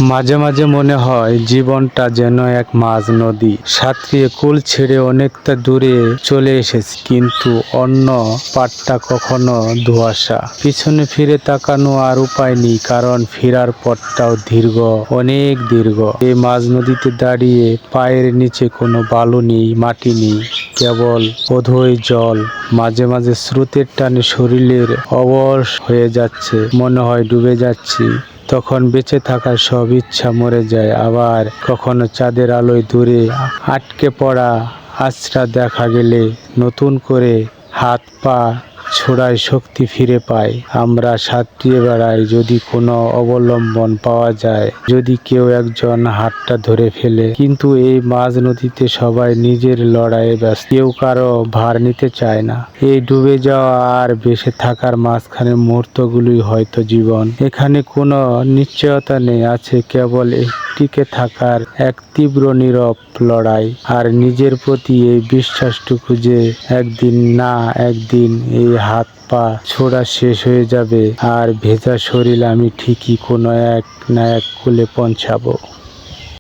মাঝে মাঝে মনে হয় জীবনটা যেন এক মাঝ নদী, সাঁতরিয়ে কুল ছেড়ে অনেকটা দূরে চলে এসেছি, কিন্তু অন্য পাড়টা কখনো ধোঁয়াশা। পিছনে ফিরে তাকানো আর উপায় নেই, কারণ ফেরার পথটাও দীর্ঘ, অনেক দীর্ঘ। এই মাঝ নদীতে দাঁড়িয়ে পায়ের নিচে কোনো বালু নেই, মাটি নেই, কেবল অথই জল। মাঝে মাঝে স্রোতের টানে শরীরের অবশ হয়ে যাচ্ছে, মনে হয় ডুবে যাচ্ছি। তখন বেঁচে থাকার সব ইচ্ছা মরে যায়। আবার কখনো চাঁদের আলোয় দূরে আটকে পড়া আঁচড়া দেখা গেলে নতুন করে হাত পা ছোড়ায় শক্তি ফিরে পায়। আমরা সাঁতরিয়ে বেড়াই, যদি কোনো অবলম্বন পাওয়া যায়, যদি কেউ একজন হাতটা ধরে ফেলে। কিন্তু এই মাঝ নদীতে সবাই নিজের লড়াইয়ে ব্যস্ত, কেউ কারো ভার নিতে চায় না। এই ডুবে যাওয়া আর বেঁচে থাকার মাঝখানে মুহূর্তগুলোই হয়তো জীবন। এখানে কোনো নিশ্চয়তা নেই, আছে কেবল টিকে থাকার এক তীব্র নীরব লড়াই, আর নিজের প্রতি এই বিশ্বাসটুকু যে একদিন না একদিন এই হাত পা ছোড়া শেষ হয়ে যাবে, আর ভেজা শরীর আমি ঠিকই কোনো এক না এক কূলে পৌঁছাবো।